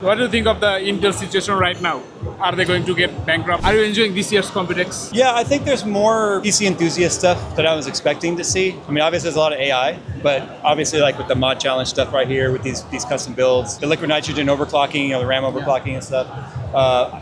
What do you think of the Intel situation right now? Are they going to get bankrupt? Are you enjoying this year's Computex? Yeah, I think there's more PC enthusiast stuff that I was expecting to see. I mean, obviously there's a lot of AI, but obviously like with the mod challenge stuff right here with these custom builds, the liquid nitrogen overclocking, the RAM overclocking and stuff.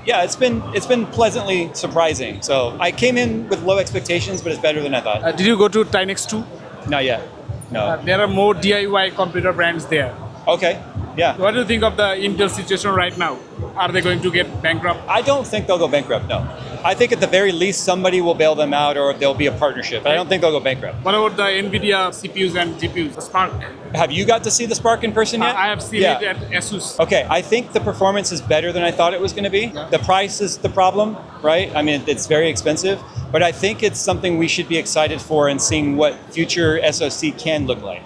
Yeah, it's been pleasantly surprising. So I came in with low expectations, but it's better than I thought. Did you go to Tinex 2? Not yet. No. There are more DIY computer brands there. Okay. Yeah. What do you think of the Intel situation right now? Are they going to get bankrupt? I don't think they'll go bankrupt, no. I think at the very least somebody will bail them out or there'll be a partnership. But I don't think they'll go bankrupt. What about the NVIDIA CPUs and GPUs, the Spark? Have you got to see the Spark in person yet? I have seen it at ASUS. Okay, I think the performance is better than I thought it was going to be. Yeah. The price is the problem, right? I mean, it's very expensive, but I think it's something we should be excited for and seeing what future SoC can look like.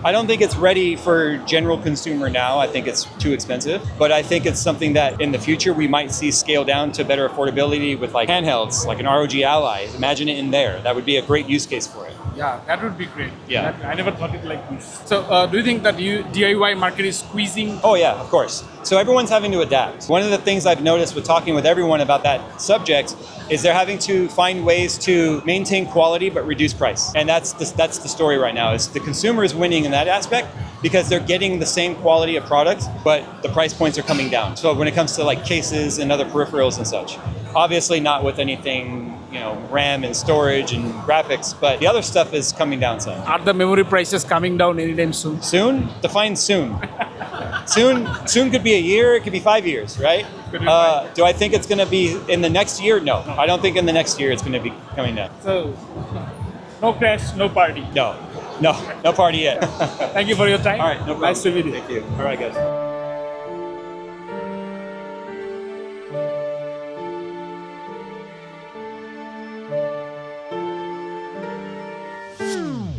I don't think it's ready for general consumer now. I think it's too expensive, but I think it's something that in the future we might see scale down to better affordability with like handhelds, like an ROG Ally. Imagine it in there. That would be a great use case for it. Yeah, that would be great. Yeah. I never thought it like this. So, do you think that DIY market is squeezing? Oh yeah, of course. So everyone's having to adapt. One of the things I've noticed with talking with everyone about that subject is they're having to find ways to maintain quality but reduce price. And that's the story right now. Is the consumer is winning in that aspect because they're getting the same quality of product, but the price points are coming down. So when it comes to like cases and other peripherals and such, obviously not with anything, RAM and storage and graphics, but the other stuff is coming down some. Are the memory prices coming down anytime soon? Soon? Define soon. Soon could be a year, it could be 5 years, right? Could be 5 years. Do I think it's going to be in the next year? No. I don't think in the next year it's going to be coming down. So, no crash, no party. No party yet. Thank you for your time. All right, no problem. Nice to meet you. Thank you. All right, guys.